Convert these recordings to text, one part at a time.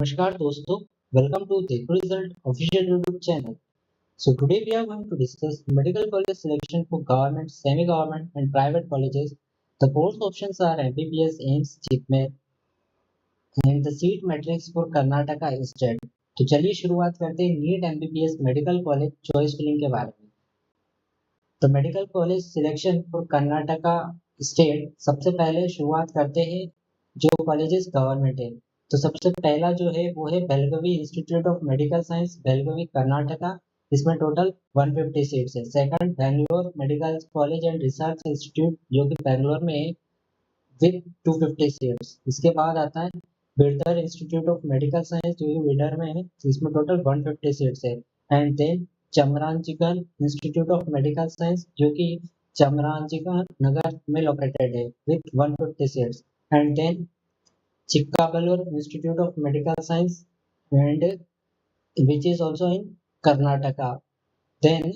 Namaskar dosto, welcome to Dekho Result official YouTube channel. So today we are going to discuss medical college selection for government, semi-government and private colleges. The course options are MBBS, AIMS, JIPMET and the seat matrix for Karnataka state. तो चलिए शुरुआत करते हैं NEET MBBS medical college choice filling के बारे में। तो medical college selection for Karnataka state सबसे पहले शुरुआत करते हैं जो कॉलेजेस गवर्नमेंट है। तो सबसे पहला जो है वो है Belagavi institute of medical science Belagavi Karnataka, इसमें टोटल 150 सीट्स है। Second Bangalore medical college and research institute जो कि बेंगलोर में है विद 250 सीट्स। इसके बाद आता है Bidar institute of medical science जो कि बिडर में है, इसमें टोटल 150 सीट्स है। And then Chamarajanagar institute of medical science जो कि चमरांजीगढ़ नगर में लोकेटेड है with 150 seats. And then Chikkaballapur institute of medical science and which is also in Karnataka. Then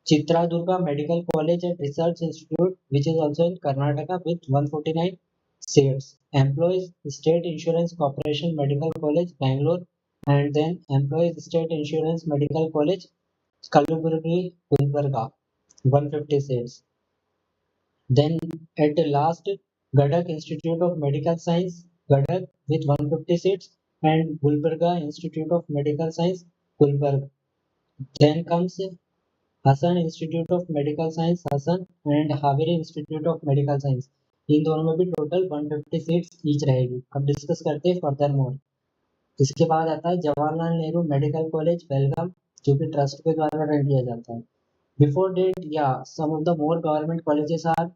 Chitradurga Medical College and Research Institute which is also in Karnataka with 149 seats. Employees State Insurance Corporation Medical College Bangalore and then Employees State Insurance Medical College Kalburgi Gulbarga 150 seats. Then at the last Gadak Institute of Medical Science Gadak with 150 seats and Gulbarga Institute of Medical Science Gulbarga. Then comes Hassan institute of medical science Hassan and Haveri institute of medical science, इन दोनों में भी total 150 seats each रहेगी। अब discuss करते हैं further more. इसके बाद आता है जवाहरलाल नेहरू मेडिकल कॉलेज बेलगाम जो कि ट्रस्ट के द्वारा रन किया जाता है। बिफोर डेट या some of the more government colleges are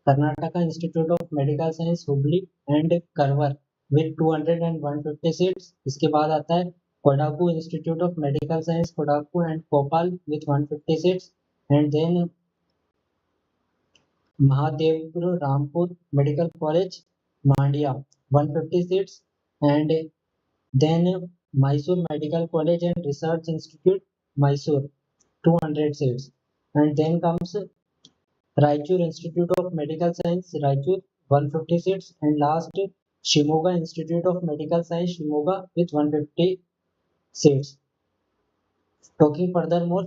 Karnataka institute of medical science Hubli and Karwar with 200 and 150 seats. इसके बाद आता है Kodagu institute of medical science Kodagu and Koppal with 150 seats. And then Mahadevappa Rampure medical college Mandya 150 seats. And then Mysore Medical College and Research Institute Mysore 200 seats. And then comes Raichur Institute of Medical Science Raichur 150 seats. And last Shimoga Institute of Medical Science Shimoga with 150 seats. Talking furthermore,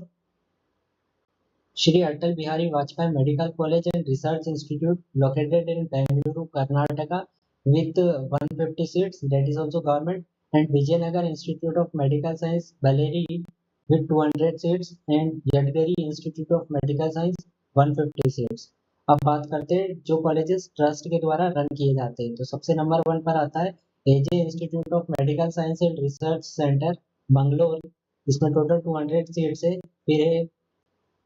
Shri Atal Bihari Vajpayee Medical College and Research Institute located in Bangalore, Karnataka with 150 seats, that is also government. And Vijayanagar Institute of Medical Science Bellary with 200 seats and Yadgari Institute of Medical Science 150 seats. अब बात करते हैं जो colleges trust के द्वारा run किए जाते हैं। तो सबसे नंबर 1 पर आता है AJ institute of medical science and research centre Mangalore, इसमें टोटल 200 सीट्स है। फिर है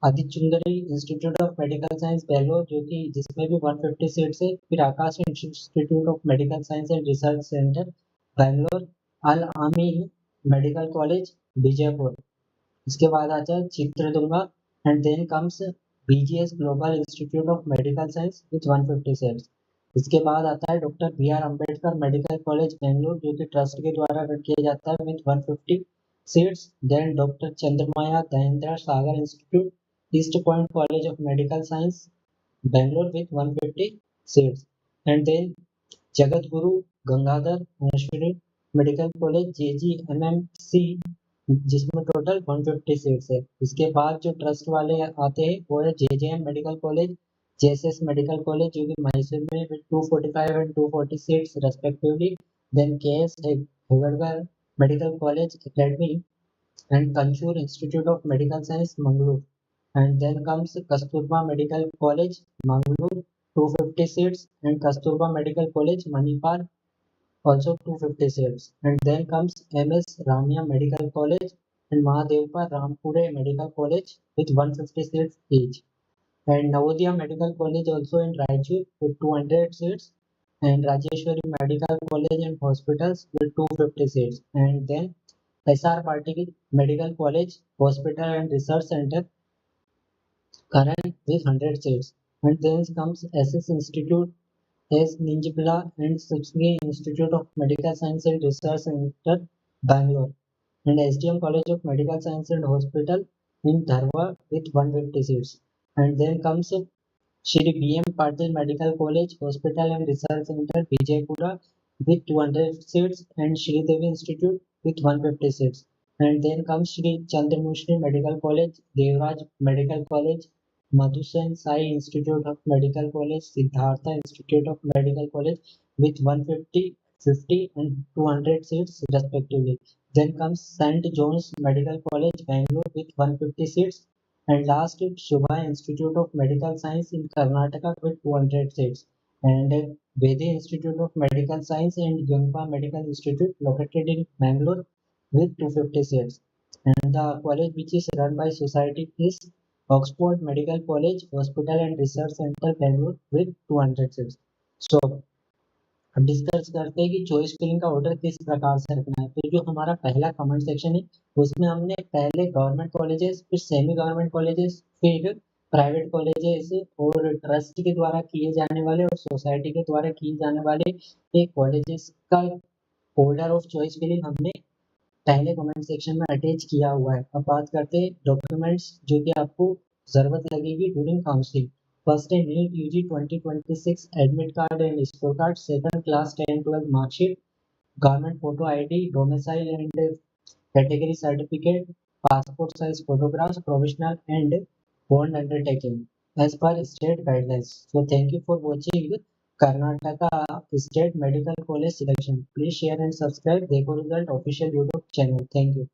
Adichunchanagiri institute of medical science Bangalore जो कि जिसमें भी 150 सीट्स है। फिर Akash institute of medical science and research centre Bangalore Al Ameen medical college Vijayapura. इसके बाद आता है Chitradurga and then comes BGS global institute of medical science with 150 seats. इसके बाद आता है doctor B R Ambedkar medical college Bangalore जो कि ट्रस्ट के द्वारा रन किया जाता है with 150 seats. Then doctor Chandramma Dayananda Sagar institute east point college of medical science Bangalore with 150 seats. And then Jagadguru Gangadhar medical college JGMMC जिसमें टोटल 150 सीट्स है। इसके बाद जो ट्रस्ट वाले आते हैं वो है JJM medical college JSS medical college जो कि मैसूर में 245 and 240 seats respectively. Then KS Hegde medical college academy and Kanachur institute of medical science Mangalore. And then comes Kasturba medical college Mangalore 250 seats and Kasturba medical college Manipal also 250 seats. And then comes MS Ramya Medical College and Mahadevappa Rampure Medical College with 150 seats each. And Navodaya Medical College also in Raichur with 200 seats. And Rajeshwari Medical College and Hospitals with 250 seats. And then SR Patil Medical College Hospital and Research Center current with 100 seats. And then comes SS Institute S. Ninjibla and Suchni Institute of Medical Science and Research Center, Bangalore, and SDM College of Medical Science and Hospital in Dharwad with 150 seats. And then comes Shri B.M. Patil Medical College, Hospital and Research Center, Vijaypura with 200 seats and Sri Devi Institute with 150 seats. And then comes Sri Chandramushri Medical College, Devraj Medical College, Madhusen Sai Institute of Medical College, Siddhartha Institute of Medical College with 150, 50 and 200 seats respectively. Then comes St. John's Medical College, Bangalore with 150 seats. And last is Shubha Institute of Medical Science in Karnataka with 200 seats. And Vedi Institute of Medical Science and Yungpa Medical Institute located in Bangalore with 250 seats. And the college which is run by society is Oxford Medical College, Hospital and Research Center, Bangalore with 200 seats. So अब discuss करते हैं कि choice filling का order किस प्रकार से रखना है। तो जो हमारा पहला कमेंट सेक्शन है उसमें हमने पहले गवर्नमेंट कॉलेजेस, फिर सेमी गवर्नमेंट कॉलेजेस, फिर प्राइवेट कॉलेजेस और ट्रस्ट के द्वारा किए जाने वाले और सोसाइटी के द्वारा किए जाने वाले कॉलेजेस का ऑर्डर ऑफ चॉइस फिलिंग हमने पहले कमेंट सेक्शन में अटैच किया हुआ है। अब बात करते हैं डॉक्यूमेंट्स जो कि आपको जरूरत लगेगी ड्यूरिंग काउंसलिंग। फर्स्ट है NEET UG 2026 admit card and score card, second class 10-12 marksheet, government photo ID, domicile and category certificate, passport size photographs, provisional and bond undertaking as per state guidelines. So thank you for watching Karnataka State Medical College Selection. Please share and subscribe Dekho Result official YouTube channel. Thank you.